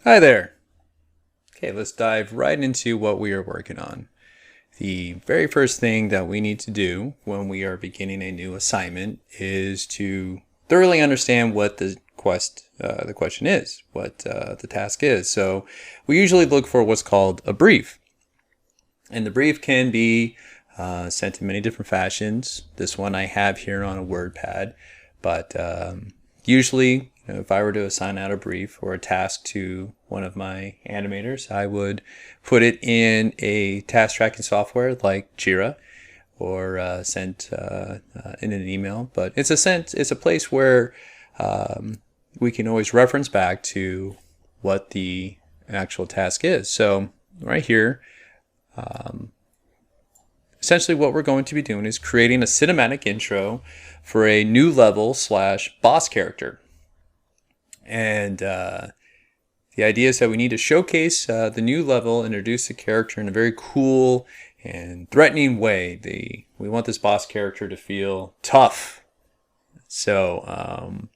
Hi there. Okay, let's dive right into what we are working on. The very first thing that we need to do when we are beginning a new assignment is to thoroughly understand what the question is, what the task is. So we usually look for what's called a brief. And the brief can be sent in many different fashions. This one I have here on a WordPad, but usually if I were to assign out a brief or a task to one of my animators, I would put it in a task tracking software like Jira or sent in an email. But it's a place where we can always reference back to what the actual task is. So right here, essentially what we're going to be doing is creating a cinematic intro for a new level / boss character. And the idea is that we need to showcase the new level, introduce the character in a very cool and threatening way. We want this boss character to feel tough. So I'm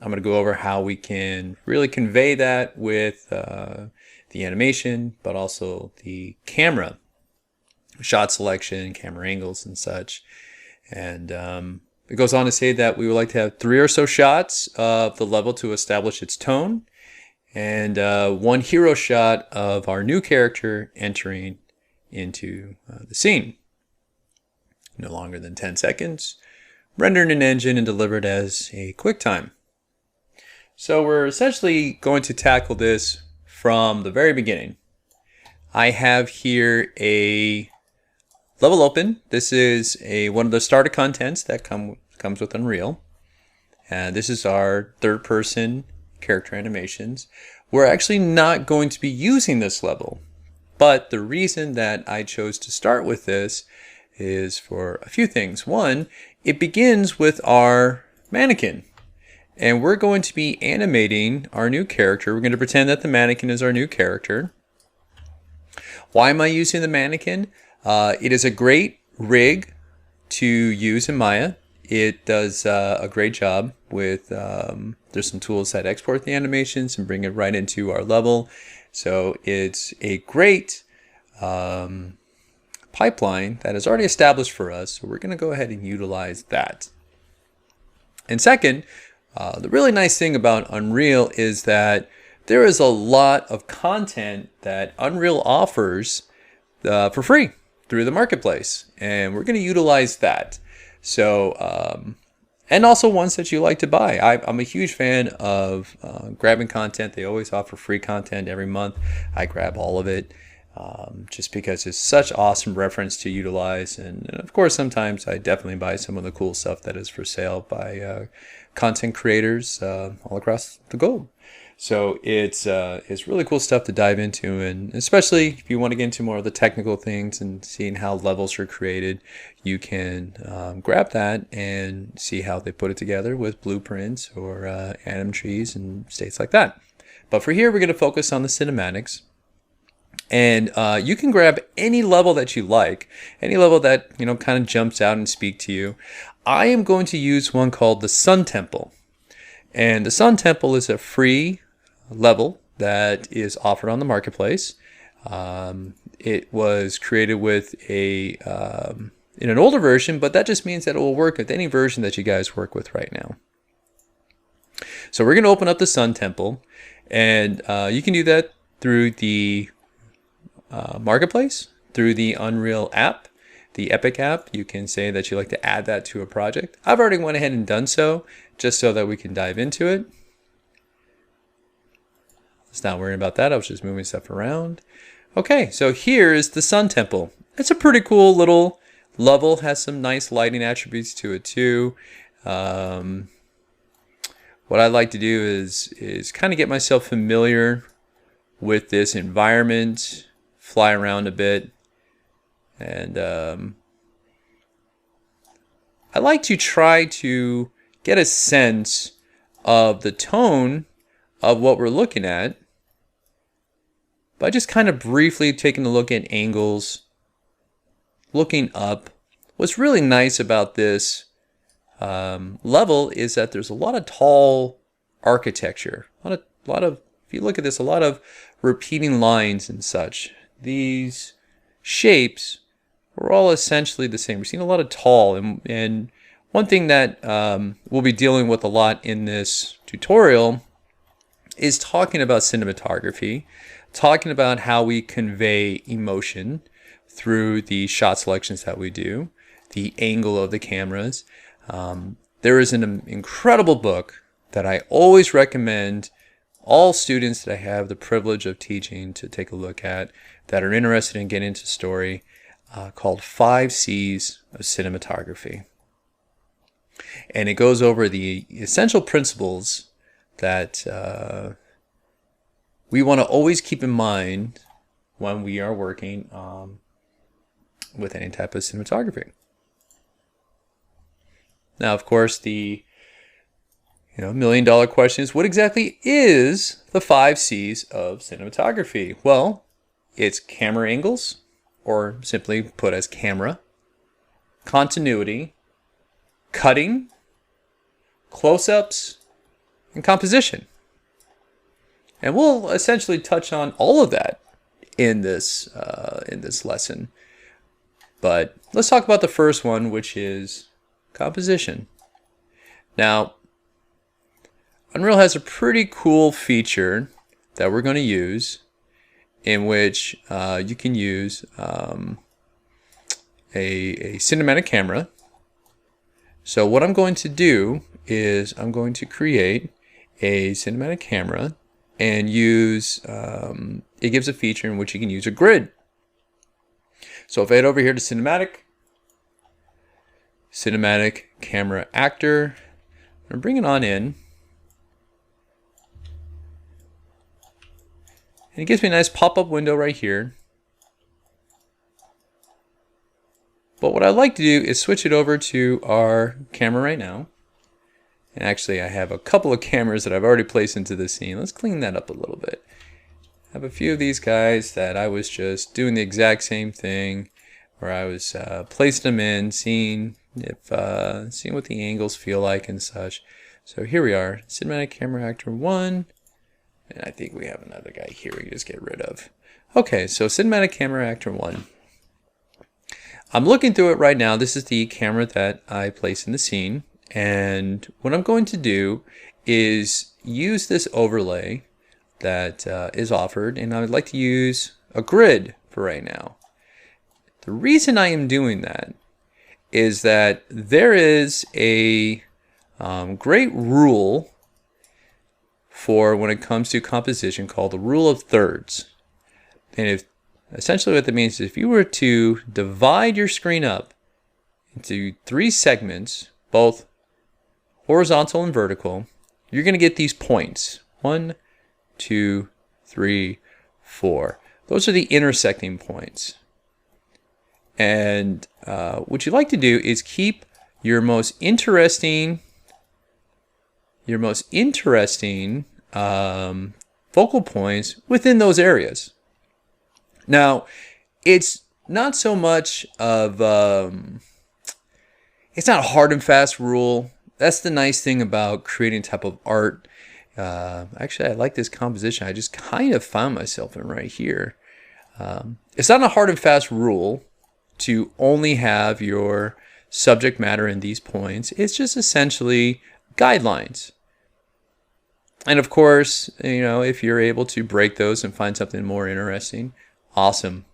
going to go over how we can really convey that with the animation, but also the camera, shot selection, camera angles and such. And it goes on to say that we would like to have 3 or so shots of the level to establish its tone, and 1 hero shot of our new character entering into the scene. No longer than 10 seconds, rendered in engine and delivered as a QuickTime. So we're essentially going to tackle this from the very beginning. I have here a level open. This is one of the starter contents that comes with Unreal. And this is our third-person character animations. We're actually not going to be using this level. But the reason that I chose to start with this is for a few things. One, it begins with our mannequin. And we're going to be animating our new character. We're going to pretend that the mannequin is our new character. Why am I using the mannequin? It is a great rig to use in Maya. It does a great job with, there's some tools that export the animations and bring it right into our level. So it's a great pipeline that is already established for us. So we're going to go ahead and utilize that. And second, the really nice thing about Unreal is that there is a lot of content that Unreal offers for free through the marketplace, and we're going to utilize that. So and also ones that you like to buy. I'm a huge fan of grabbing content. They always offer free content every month. I grab all of it just because it's such awesome reference to utilize. And of course, sometimes I definitely buy some of the cool stuff that is for sale by content creators all across the globe. So it's really cool stuff to dive into, and especially if you want to get into more of the technical things and seeing how levels are created, you can grab that and see how they put it together with blueprints or anim trees and states like that. But for here, we're going to focus on the cinematics. And you can grab any level that you like, any level that kind of jumps out and speak to you. I am going to use one called the Sun Temple. And the Sun Temple is a free level that is offered on the marketplace. It was created with in an older version, but that just means that it will work with any version that you guys work with right now. So we're going to open up the Sun Temple, and you can do that through the marketplace, through the Unreal app, the Epic app. You can say that you like to add that to a project. I've already went ahead and done so, just so that we can dive into it. Let's not worry about that. I was just moving stuff around. Okay, so here is the Sun Temple. It's a pretty cool little level. Has some nice lighting attributes to it too. What I like to do is kind of get myself familiar with this environment, fly around a bit, and I like to try to get a sense of the tone of what we're looking at by just kind of briefly taking a look at angles, looking up. What's really nice about this level is that there's a lot of tall architecture, a lot of if you look at this, a lot of repeating lines and such. These shapes are all essentially the same. We're seeing a lot of tall, and one thing that we'll be dealing with a lot in this tutorial is talking about cinematography, talking about how we convey emotion through the shot selections that we do, the angle of the cameras. There is an incredible book that I always recommend all students that I have the privilege of teaching to take a look at that are interested in getting into story, called 5 C's of Cinematography. And it goes over the essential principles that we want to always keep in mind when we are working with any type of cinematography. Now, of course, the $1,000,000 question is, what exactly is the 5 C's of cinematography? Well, it's camera angles, or simply put as camera, continuity, cutting, close-ups, and composition. And we'll essentially touch on all of that in this lesson. But let's talk about the first one, which is composition. Now, Unreal has a pretty cool feature that we're going to use, in which you can use a cinematic camera. So what I'm going to do is I'm going to create a cinematic camera and use, it gives a feature in which you can use a grid. So if I head over here to cinematic camera actor, I'm bringing it on in. And it gives me a nice pop-up window right here. But what I'd like to do is switch it over to our camera right now. And actually, I have a couple of cameras that I've already placed into the scene. Let's clean that up a little bit. I have a few of these guys that I was just doing the exact same thing, where I was placing them in, seeing what the angles feel like and such. So here we are, cinematic camera actor 1. And I think we have another guy here we can just get rid of. Okay, so cinematic camera actor 1. I'm looking through it right now. This is the camera that I place in the scene. And what I'm going to do is use this overlay that is offered. And I would like to use a grid for right now. The reason I am doing that is that there is a great rule for when it comes to composition called the rule of thirds. And essentially what that means is if you were to divide your screen up into 3 segments, both horizontal and vertical, you're going to get these points. 1, 2, 3, 4. Those are the intersecting points. And what you like to do is keep your most interesting focal points within those areas. Now, it's not so much of it's not a hard and fast rule. That's the nice thing about creating type of art. Actually, I like this composition. I just kind of found myself in right here. It's not a hard and fast rule to only have your subject matter in these points. It's just essentially guidelines. And of course, if you're able to break those and find something more interesting, awesome.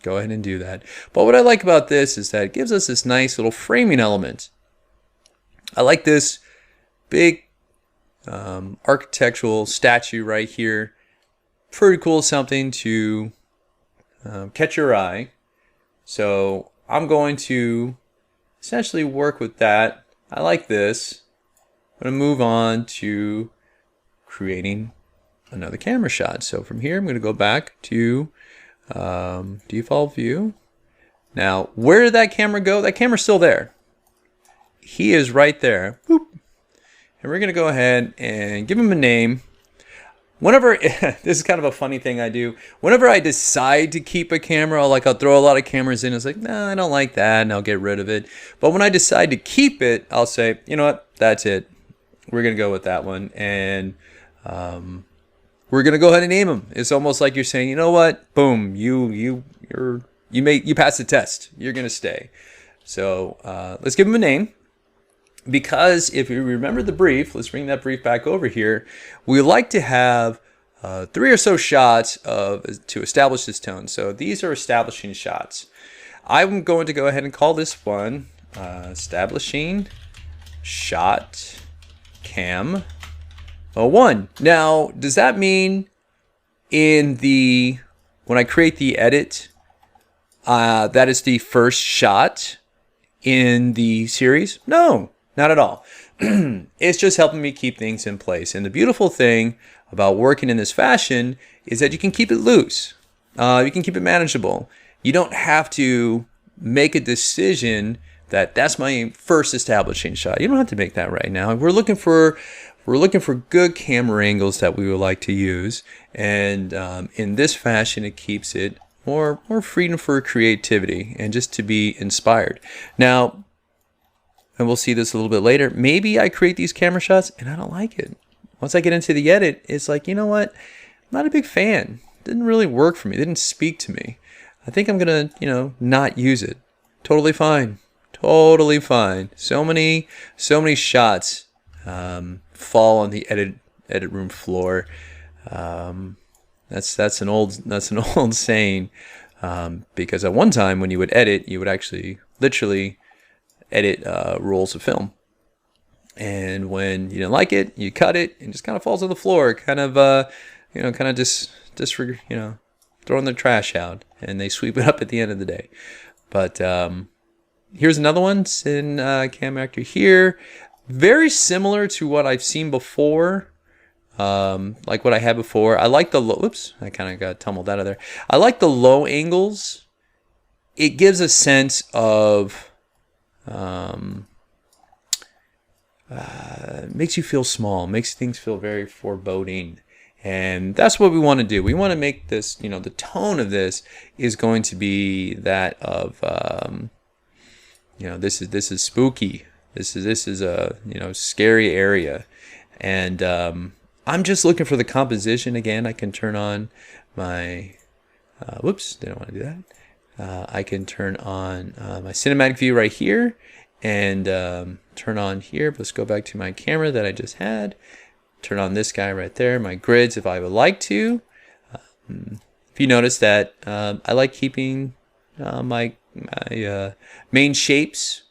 Go ahead and do that. But what I like about this is that it gives us this nice little framing element. I like this big architectural statue right here. Pretty cool, something to catch your eye. So I'm going to essentially work with that. I like this. I'm going to move on to creating another camera shot. So from here, I'm going to go back to default view. Now, where did that camera go? That camera's still there. He is right there. Boop. And we're going to go ahead and give him a name. Whenever, this is kind of a funny thing I do. Whenever I decide to keep a camera, I'll throw a lot of cameras in. It's like, nah, I don't like that, and I'll get rid of it. But when I decide to keep it, I'll say, you know what, that's it. We're going to go with that one. And we're gonna go ahead and name them. It's almost like you're saying, you know what? Boom, you passed the test. You're gonna stay. So let's give them a name. Because if you remember the brief, let's bring that brief back over here. We like to have 3 or so shots to establish this tone. So these are establishing shots. I'm going to go ahead and call this one establishing shot cam 1. Now, does that mean when I create the edit, that is the first shot in the series? No, not at all. It's just helping me keep things in place. And the beautiful thing about working in this fashion is that you can keep it loose. You can keep it manageable. You don't have to make a decision that that's my first establishing shot. You don't have to make that right now. We're looking for good camera angles that we would like to use, and in this fashion, it keeps it more freedom for creativity and just to be inspired. Now, and we'll see this a little bit later. Maybe I create these camera shots and I don't like it. Once I get into the edit, it's like, you know what? I'm not a big fan. It didn't really work for me. It didn't speak to me. I think I'm gonna, not use it. Totally fine. Totally fine. So many shots fall on the edit room floor. That's an old saying, because at one time when you would edit, you would actually literally edit rolls of film, and when you didn't like it, you cut it and it just kind of falls on the floor, kind of throwing the trash out, and they sweep it up at the end of the day. But here's another one. It's in Cam Actor here. Very similar to what I've seen before, like what I had before. I like the low. Oops, I kind of got tumbled out of there. I like the low angles. It gives a sense of, makes you feel small, makes things feel very foreboding. And that's what we want to do. We want to make this, the tone of this is going to be that of, this is spooky. This is a, scary area. And I'm just looking for the composition. Again, I can turn on my, whoops, didn't want to do that. I can turn on my cinematic view right here and turn on here. Let's go back to my camera that I just had. Turn on this guy right there, my grids, if I would like to. If you notice that I like keeping my main shapes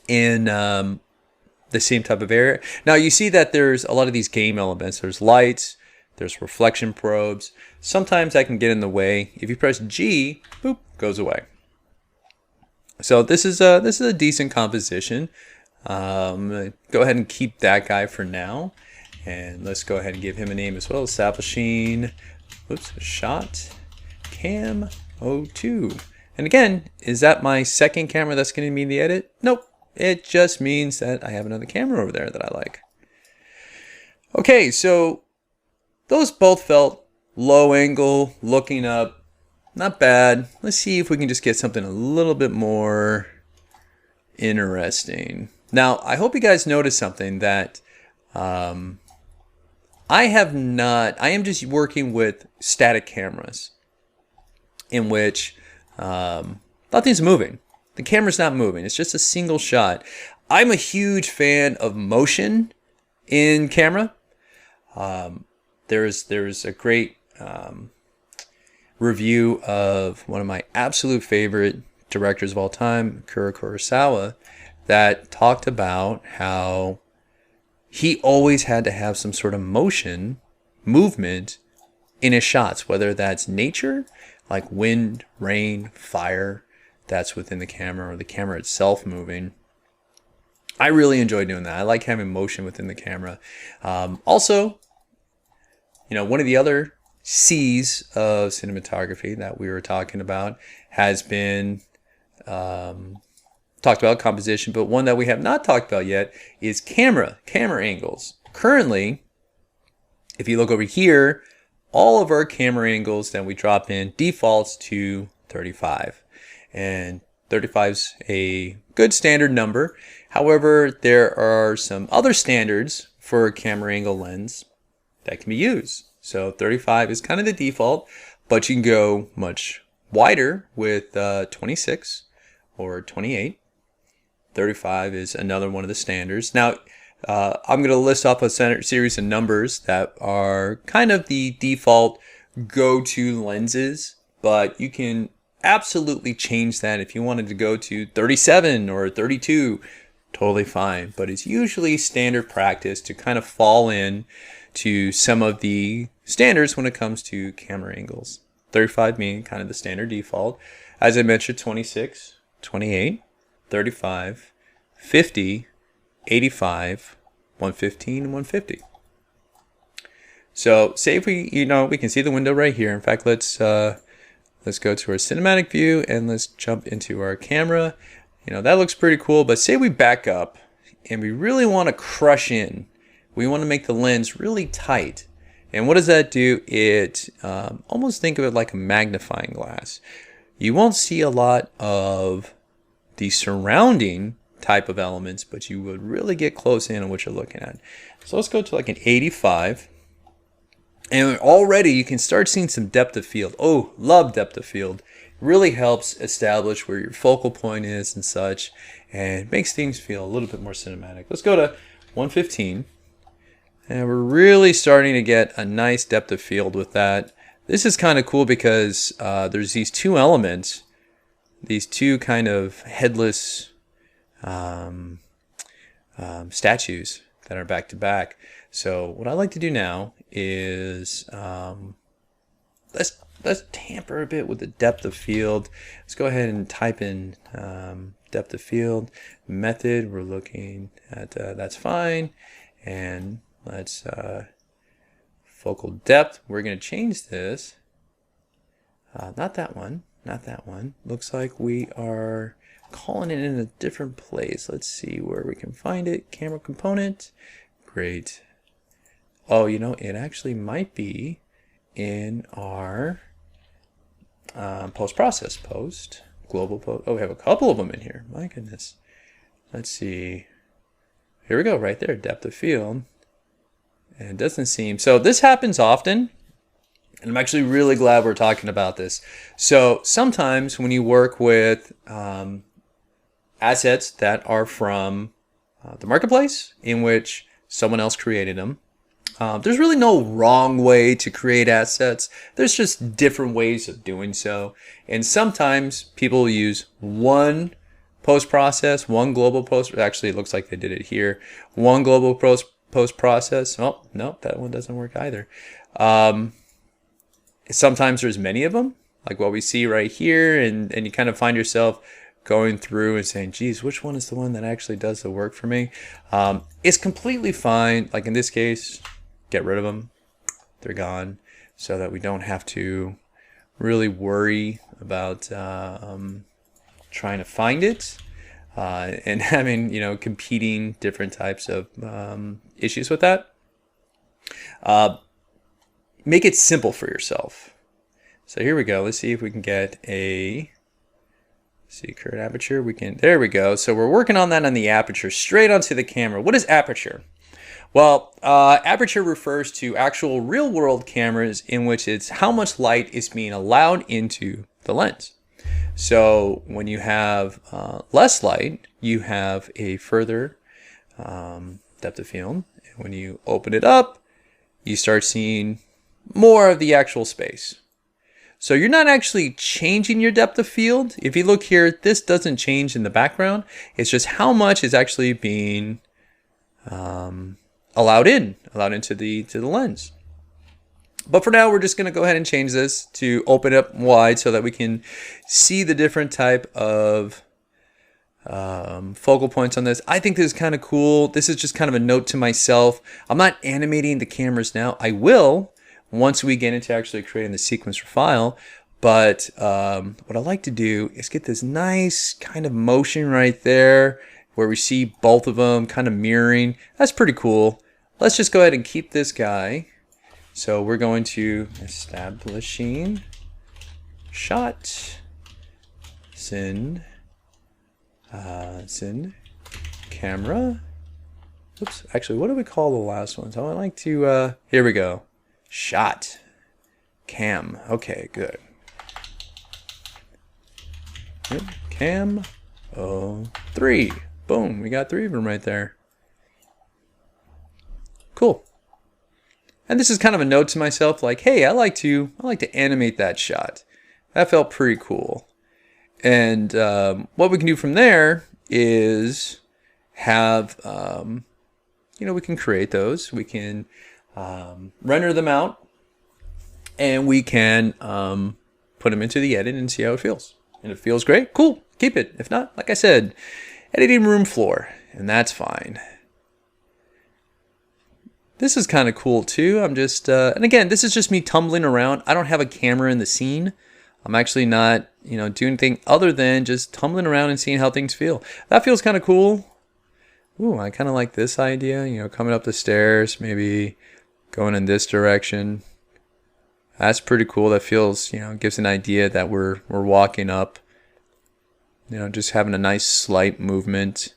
in the same type of area. Now you see that there's a lot of these game elements. There's lights, there's reflection probes. Sometimes I can get in the way. If you press G, boop, goes away. So this is a decent composition. Go ahead and keep that guy for now, and let's go ahead and give him a name as well. Establishing, shot cam 02. And again, is that my second camera that's going to be in the edit? Nope. It just means that I have another camera over there that I like. Okay, so those both felt low angle, looking up, not bad. Let's see if we can just get something a little bit more interesting. Now, I hope you guys noticed something that I am just working with static cameras in which nothing's moving. The camera's not moving. It's just a single shot. I'm a huge fan of motion in camera. There's a great review of one of my absolute favorite directors of all time, Akira Kurosawa, that talked about how he always had to have some sort of movement in his shots, whether that's nature, like wind, rain, fire, that's within the camera, or the camera itself moving. I really enjoy doing that. I like having motion within the camera. Also, one of the other C's of cinematography that we were talking about has been talked about composition, but one that we have not talked about yet is camera angles. Currently, if you look over here, all of our camera angles that we drop in defaults to 35. And 35 is a good standard number. However, there are some other standards for a camera angle lens that can be used. So 35 is kind of the default, but you can go much wider with 26 or 28. 35 is another one of the standards. Now, I'm going to list off a series of numbers that are kind of the default go-to lenses, but you can absolutely change that if you wanted to go to 37 or 32. Totally fine, but it's usually standard practice to kind of fall in to some of the standards when it comes to camera angles. 35 being kind of the standard default. As I mentioned, 26, 28, 35, 50, 85, 115, and 150. So say if we, we can see the window right here. In fact, let's go to our cinematic view and let's jump into our camera. That looks pretty cool, but say we back up and we really want to crush in. We want to make the lens really tight. And what does that do? It almost think of it like a magnifying glass. You won't see a lot of the surrounding type of elements, but you would really get close in on what you're looking at. So let's go to like an 85. And already you can start seeing some depth of field. Oh, love depth of field. Really helps establish where your focal point is and such, and makes things feel a little bit more cinematic. Let's go to 115, and we're really starting to get a nice depth of field with that. This is kind of cool because there's these two elements, these two kind of headless statues that are back to back. So what I like to do now is let's tamper a bit with the depth of field. Let's go ahead and type in depth of field method. We're looking at that's fine, and let's focal depth. We're going to change this. Not that one. Not that one. Looks like we are calling it in a different place. Let's see where we can find it. Camera component. Great. Oh, it actually might be in our post-process global post. Oh, we have a couple of them in here. My goodness. Let's see. Here we go, right there, depth of field. And it doesn't seem, so this happens often, and I'm actually really glad we're talking about this. So sometimes when you work with assets that are from the marketplace, in which someone else created them, there's really no wrong way to create assets. There's just different ways of doing so. And sometimes people use one post-process, one global post. Actually, it looks like they did it here. One global post-process. Oh, no, that one doesn't work either. Sometimes there's many of them, like what we see right here. And you kind of find yourself going through and saying, geez, which one is the one that actually does the work for me? It's completely fine. Like in this case, get rid of them. They're gone, so that we don't have to really worry about trying to find it and having, competing different types of issues with that. Make it simple for yourself. So here we go. Let's see if we can get see current aperture. There we go. So we're working on that on the aperture, straight onto the camera. What is aperture? Well, aperture refers to actual real-world cameras in which it's how much light is being allowed into the lens. So when you have less light, you have a further depth of field. And when you open it up, you start seeing more of the actual space. So you're not actually changing your depth of field. If you look here, this doesn't change in the background. It's just how much is actually being allowed into the lens. But for now, we're just going to go ahead and change this to open up wide so that we can see the different type of focal points on this. I think this is kind of cool. This is just kind of a note to myself. I'm not animating the cameras now. I will once we get into actually creating the sequencer file. But what I like to do is get this nice kind of motion right there where we see both of them kind of mirroring. That's pretty cool. Let's just go ahead and keep this guy. So we're going to establishing shot, send camera. Oops, actually, what do we call the last ones? I like to, here we go. shot, cam. Okay, good. Yep. Cam 03. Boom, we got 3 of them right there. Cool. And this is kind of a note to myself, like, hey, I like to animate that shot. That felt pretty cool. And what we can do from there is have, we can create those. We can render them out, and we can put them into the edit and see how it feels. And if it feels great, cool, keep it. If not, like I said, editing room floor, and that's fine. This is kind of cool too. I'm just, and again, this is just me tumbling around. I don't have a camera in the scene. I'm actually not, doing anything other than just tumbling around and seeing how things feel. That feels kind of cool. Ooh, I kind of like this idea, coming up the stairs, maybe going in this direction. That's pretty cool. That feels, gives an idea that we're walking up, just having a nice slight movement.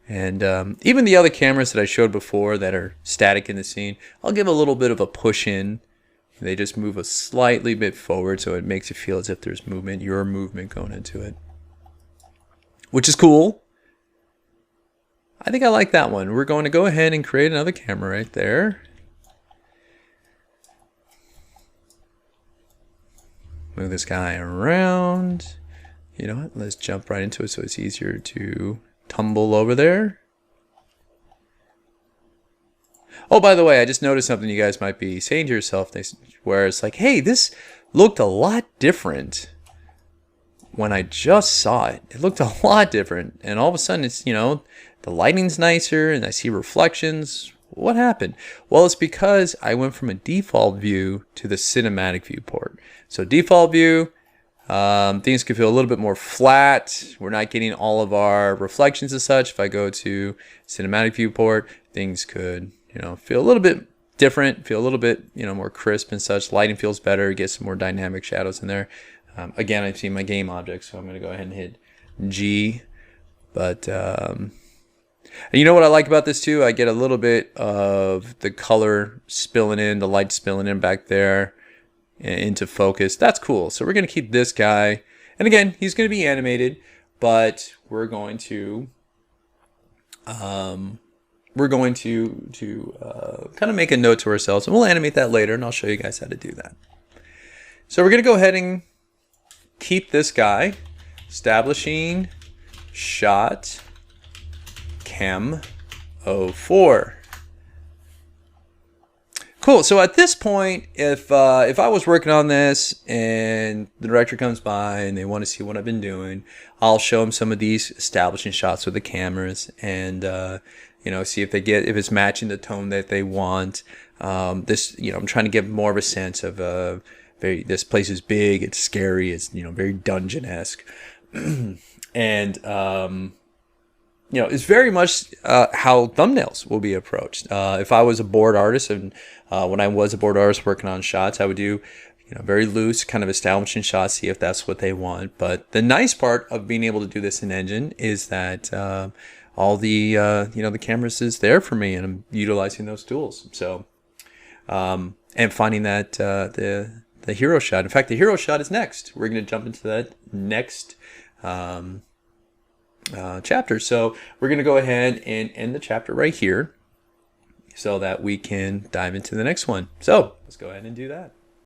And even the other cameras that I showed before that are static in the scene, I'll give a little bit of a push in. They just move a slightly bit forward, so it makes it feel as if there's movement, your movement going into it, which is cool. I think I like that one. We're going to go ahead and create another camera right there. Move this guy around. You know what? Let's jump right into it so it's easier to tumble over there. Oh, by the way, I just noticed something you guys might be saying to yourself, where it's like, hey, this looked a lot different when I just saw it. It looked a lot different. And all of a sudden it's, the lighting's nicer and I see reflections. What happened? Well, it's because I went from a default view to the cinematic viewport. So default view, things could feel a little bit more flat. We're not getting all of our reflections as such. If I go to cinematic viewport, things could, feel a little bit different, feel a little bit, more crisp and such. Lighting feels better, get some more dynamic shadows in there. Again, I see my game object, so I'm going to go ahead and hit G. But you know what I like about this too? I get a little bit of the color spilling in, the light spilling in back there into focus. That's cool. So we're going to keep this guy. And again, he's going to be animated, but we're going to kind of make a note to ourselves, and we'll animate that later, and I'll show you guys how to do that. So we're going to go ahead and keep this guy, establishing shot cam 04. Cool. So at this point, if I was working on this and the director comes by and they want to see what I've been doing, I'll show them some of these establishing shots with the cameras and see if it's matching the tone that they want. I'm trying to give more of a sense of this place is big, it's scary, it's very dungeon-esque, and it's very much how thumbnails will be approached. If I was a board artist, and when I was a board artist working on shots, I would do very loose kind of establishing shots, see if that's what they want. But the nice part of being able to do this in Engine is that all the the cameras is there for me, and I'm utilizing those tools. So and finding that the hero shot. In fact, the hero shot is next. We're going to jump into that next chapter. So we're going to go ahead and end the chapter right here so that we can dive into the next one. So let's go ahead and do that.